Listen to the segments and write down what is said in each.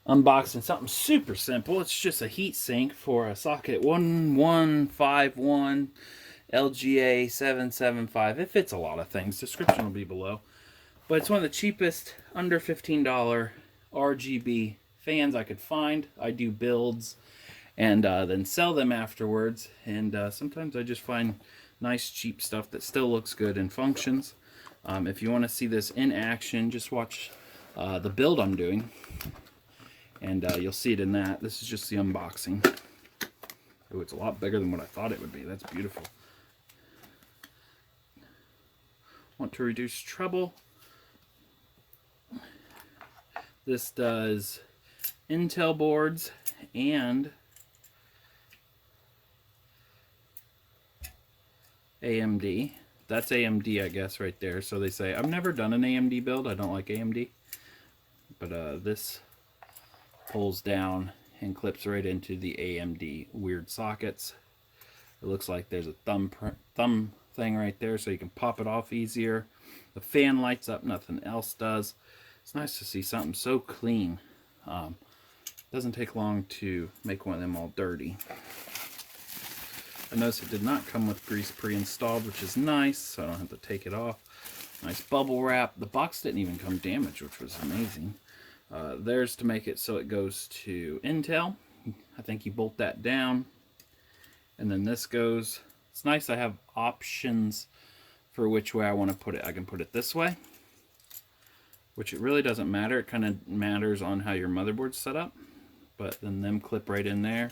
Unboxing something super simple. It's just a heat sink for a socket 1151 LGA 775. It fits a lot of things. Description will be below. But it's one of the cheapest, under $15 RGB fans I could find. I do builds and then sell them afterwards. And sometimes I just find nice, cheap stuff that still looks good and functions. If you want to see this in action, just watch the build I'm doing. And you'll see it in that. This is just the unboxing. Oh, it's a lot bigger than what I thought it would be. That's beautiful. Want to reduce trouble. This does Intel boards and AMD. That's AMD, I guess, right there. So they say, I've never done an AMD build. I don't like AMD. But this pulls down and clips right into the AMD weird sockets. It looks like there's a thumb thing right there, so you can pop it off easier. The fan lights up, nothing else does. It's nice to see something so clean. Doesn't take long to make one of them all dirty. I noticed it did not come with grease pre-installed, which is nice, so I don't have to take it off. Nice bubble wrap. The box didn't even come damaged, which was amazing. There's to make it so it goes to Intel. I think you bolt that down. And then this goes. It's nice I have options for which way I want to put it. I can put it this way, which it really doesn't matter. It kind of matters on how your motherboard's set up. But then them clip right in there.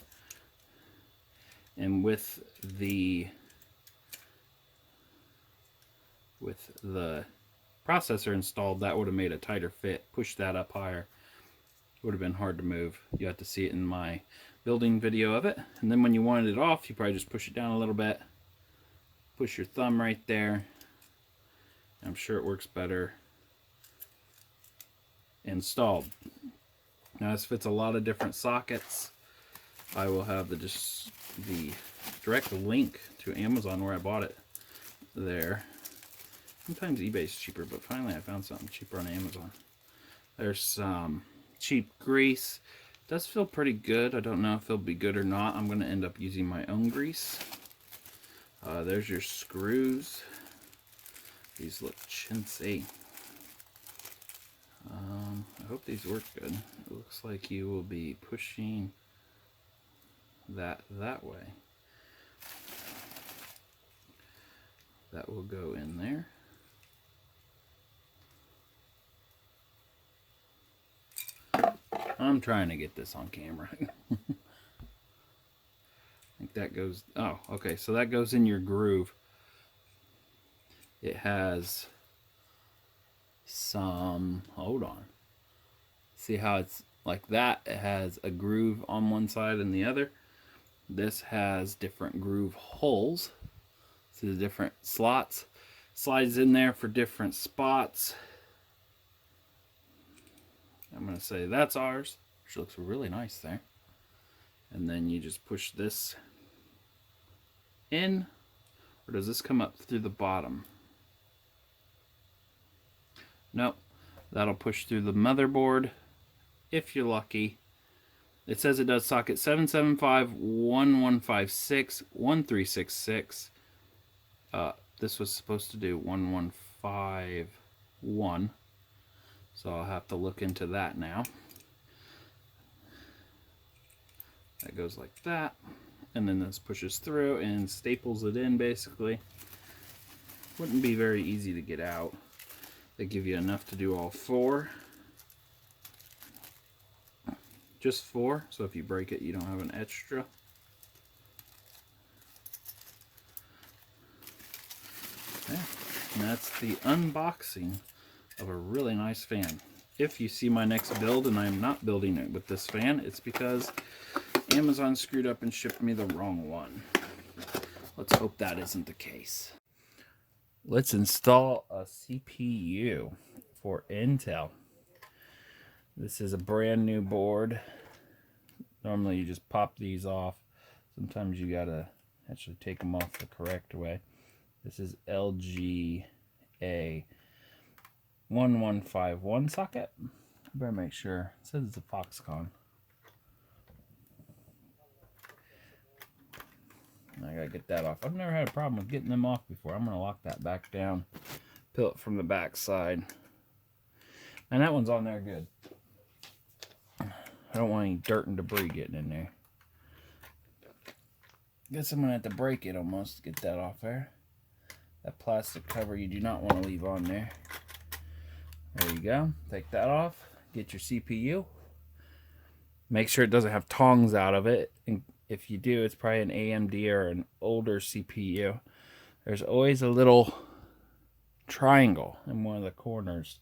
And with the processor installed, that would have made a tighter fit. Push that up higher. It would have been hard to move. You have to see it in my building video of it. And then when you wanted it off, you probably just push it down a little bit. Push your thumb right there. I'm sure it works better installed. Now this fits a lot of different sockets. I will have the direct link to Amazon where I bought it there. Sometimes eBay's cheaper, but finally I found something cheaper on Amazon. There's some cheap grease. It does feel pretty good. I don't know if it'll be good or not. I'm going to end up using my own grease. There's your screws. These look chintzy. I hope these work good. It looks like you will be pushing that way. That will go in there. I'm trying to get this on camera. I think that goes, oh, okay, so that goes in your groove. It has some, hold on. See how it's like that? It has a groove on one side and the other. This has different groove holes. See the different slots? Slides in there for different spots. I'm going to say that's ours, which looks really nice there. And then you just push this in, or does this come up through the bottom? Nope, that'll push through the motherboard if you're lucky. It says it does socket 775, 1156, 1366. This was supposed to do 1151. So I'll have to look into that now. That goes like that. And then this pushes through and staples it in basically. Wouldn't be very easy to get out. They give you enough to do all four. Just four, so if you break it, you don't have an extra. Yeah, and that's the unboxing of a really nice fan. If you see my next build and I'm not building it with this fan, it's because Amazon screwed up and shipped me the wrong one. Let's hope that isn't the case. Let's install a CPU for Intel. This is a brand new board. Normally you just pop these off. Sometimes you gotta actually take them off the correct way. This is LGA 1151 socket. Better make sure. It says it's a Foxconn. I gotta get that off. I've never had a problem with getting them off before. I'm gonna lock that back down. Peel it from the back side. And that one's on there good. I don't want any dirt and debris getting in there. Guess I'm gonna have to break it almost to get that off there. That plastic cover you do not want to leave on there. There you go. Take that off. Get your CPU. Make sure it doesn't have tongs out of it. And if you do, it's probably an AMD or an older CPU. There's always a little triangle in one of the corners.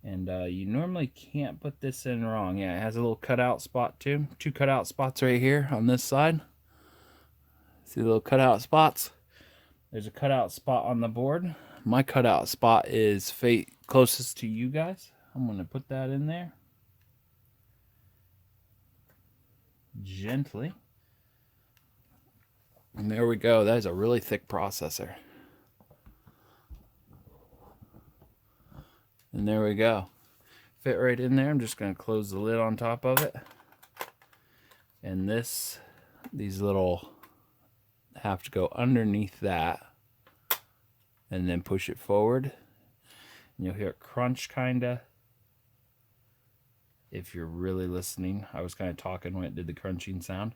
And you normally can't put this in wrong. Yeah, it has a little cutout spot too. 2 cutout spots right here on this side. See the little cutout spots? There's a cutout spot on the board. My cutout spot is closest to you guys. I'm going to put that in there. Gently. And there we go. That is a really thick processor. And there we go. Fit right in there. I'm just going to close the lid on top of it. And these little have to go underneath that. And then push it forward. And you'll hear it crunch kinda. If you're really listening. I was kind of talking when it did the crunching sound.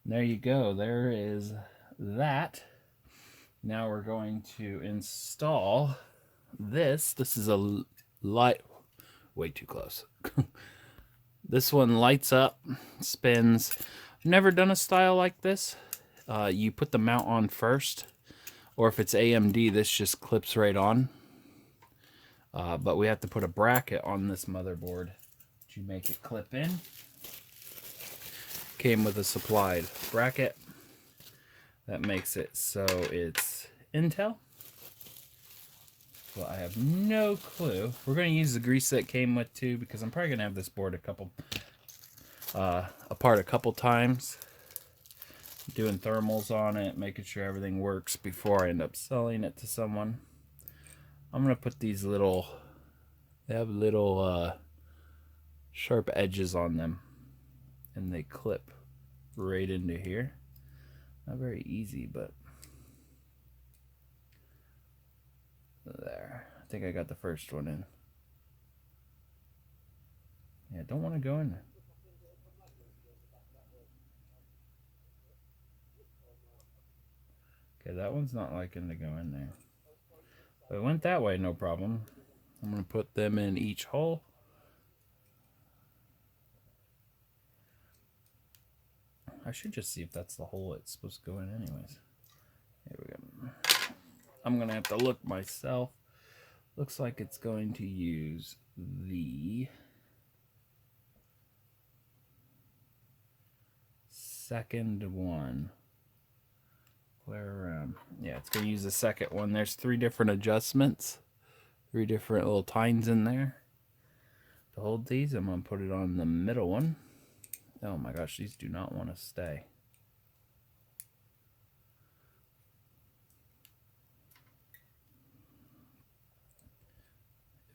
And there you go. There is that. Now we're going to install this. This is a light. Way too close. This one lights up, spins. I've never done a style like this. You put the mount on first, or if it's AMD, this just clips right on. But we have to put a bracket on this motherboard to make it clip in. Came with a supplied bracket that makes it so it's Intel. Well, I have no clue. We're going to use the grease that came with too, because I'm probably going to have this board apart a couple times. Doing thermals on it, making sure everything works before I end up selling it to someone. I'm going to put these they have little sharp edges on them. And they clip right into here. Not very easy, but there. I think I got the first one in. Yeah, don't want to go in there. Okay, that one's not liking to go in there. But it went that way, no problem. I'm going to put them in each hole. I should just see if that's the hole it's supposed to go in anyways. Here we go. I'm going to have to look myself. Looks like it's going to use the second one. Flare around. Yeah, it's going to use the second one. There's 3 different adjustments. 3 different little tines in there. To hold these, I'm going to put it on the middle one. Oh my gosh, these do not want to stay.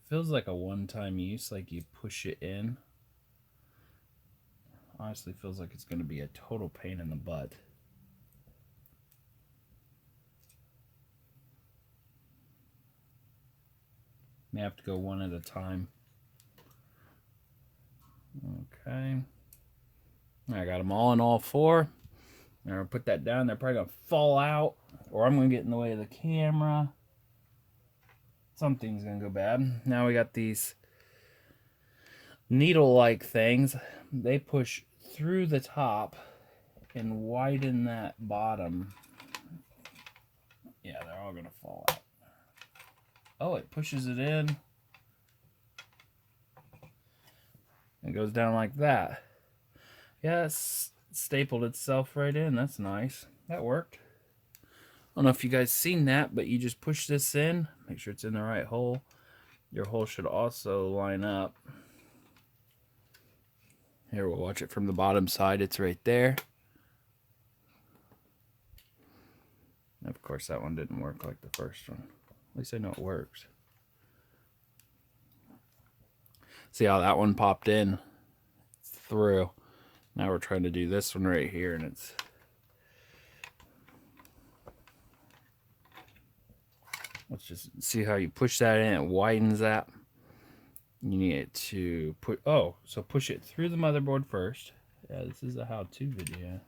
It feels like a one-time use, like you push it in. Honestly, feels like it's going to be a total pain in the butt. May have to go one at a time. Okay. I got them all in all 4. I'm going to put that down. They're probably going to fall out, or I'm going to get in the way of the camera. Something's going to go bad. Now we got these needle-like things. They push through the top and widen that bottom. Yeah, they're all going to fall out. Oh, it pushes it in. It goes down like that. Yeah, it's stapled itself right in. That's nice. That worked. I don't know if you guys seen that, but you just push this in. Make sure it's in the right hole. Your hole should also line up. Here, we'll watch it from the bottom side. It's right there. Of course, that one didn't work like the first one. At least I know it works. See how that one popped in through. Now we're trying to do this one right here, and it's let's just see how you push that in. It widens that. You need it to put, so push it through the motherboard first. Yeah, this is a how-to video.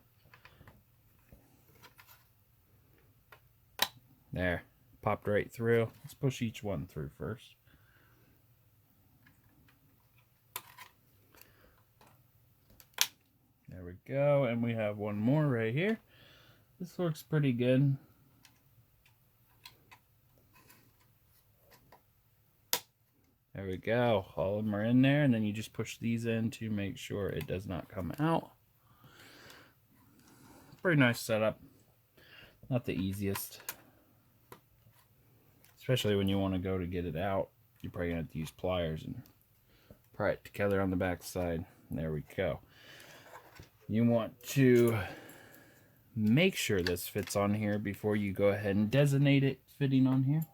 There, popped right through. Let's push each one through first. There we go, and we have one more right here. This works pretty good. There we go. All of them are in there, and then you just push these in to make sure it does not come out. Pretty nice setup. Not the easiest. Especially when you want to go to get it out. You're probably going to have to use pliers and pry it together on the back side. There we go. You want to make sure this fits on here before you go ahead and designate it fitting on here.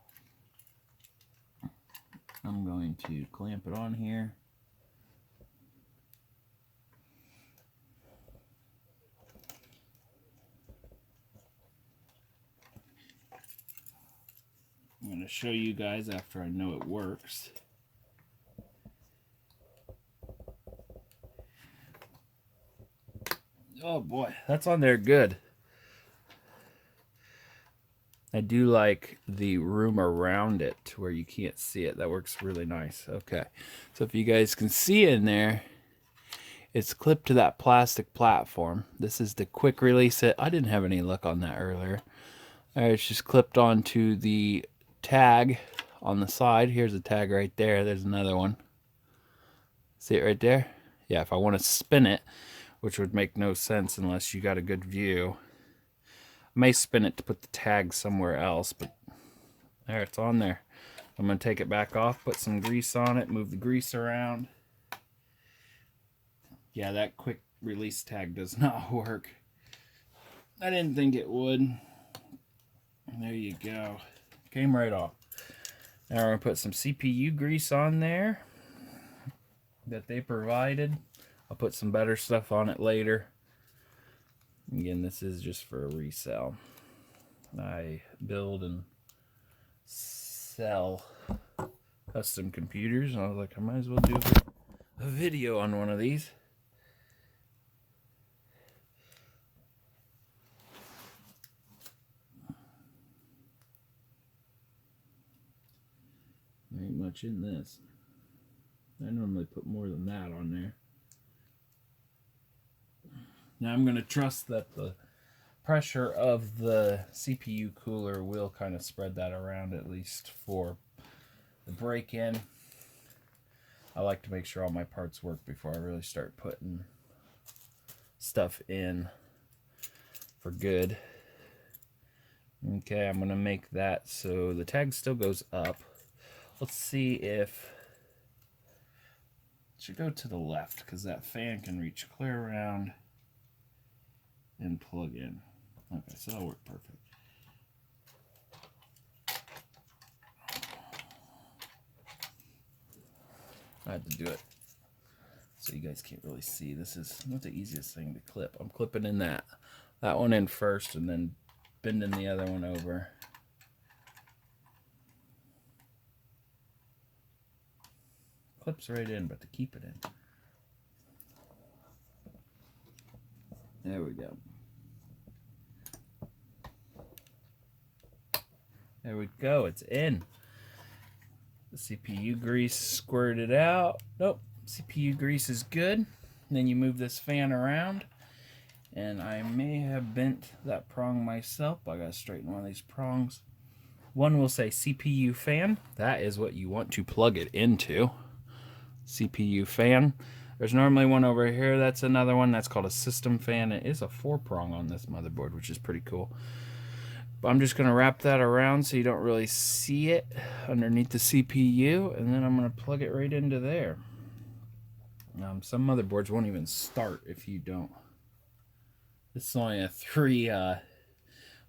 I'm going to clamp it on here. I'm going to show you guys after I know it works. Oh boy, that's on there good. I do like the room around it where you can't see it. That works really nice. Okay, so if you guys can see in there, it's clipped to that plastic platform. This is the quick release it. I didn't have any luck on that earlier. All right, it's just clipped onto the tag on the side. Here's a tag right there. There's another one. See it right there? Yeah, if I want to spin it, which would make no sense unless you got a good view. I may spin it to put the tag somewhere else, but there, it's on there. I'm going to take it back off, put some grease on it, move the grease around. Yeah, that quick release tag does not work. I didn't think it would. There you go. Came right off. Now we're going to put some CPU grease on there that they provided. I'll put some better stuff on it later. Again, this is just for a resale. I build and sell custom computers, and I was like, I might as well do a video on one of these. There ain't much in this. I normally put more than that on there. Now I'm going to trust that the pressure of the CPU cooler will kind of spread that around, at least for the break-in. I like to make sure all my parts work before I really start putting stuff in for good. Okay, I'm going to make that so the tag still goes up. Let's see if it should go to the left, because that fan can reach clear around and plug in. Okay, so that'll work perfect. I had to do it so you guys can't really see. This is not the easiest thing to clip. I'm clipping in that one in first and then bending the other one over. Clips right in, but to keep it in. There we go. There we go, it's in. The CPU grease squirted out. Nope, CPU grease is good. Then you move this fan around. And I may have bent that prong myself. I gotta straighten one of these prongs. One will say CPU fan. That is what you want to plug it into. CPU fan. There's normally one over here. That's another one. That's called a system fan. It is a 4-prong on this motherboard, which is pretty cool. But I'm just going to wrap that around so you don't really see it underneath the CPU. And then I'm going to plug it right into there. Some motherboards won't even start if you don't. This is only a 3.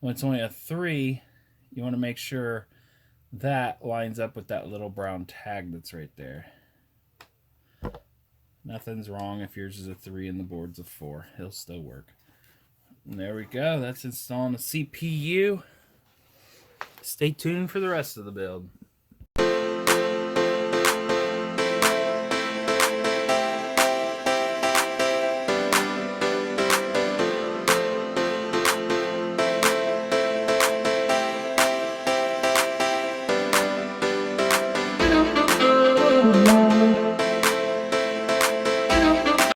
When it's only a 3, you want to make sure that lines up with that little brown tag that's right there. Nothing's wrong if yours is a 3 and the board's a 4. It'll still work. And there we go. That's installing a CPU. Stay tuned for the rest of the build.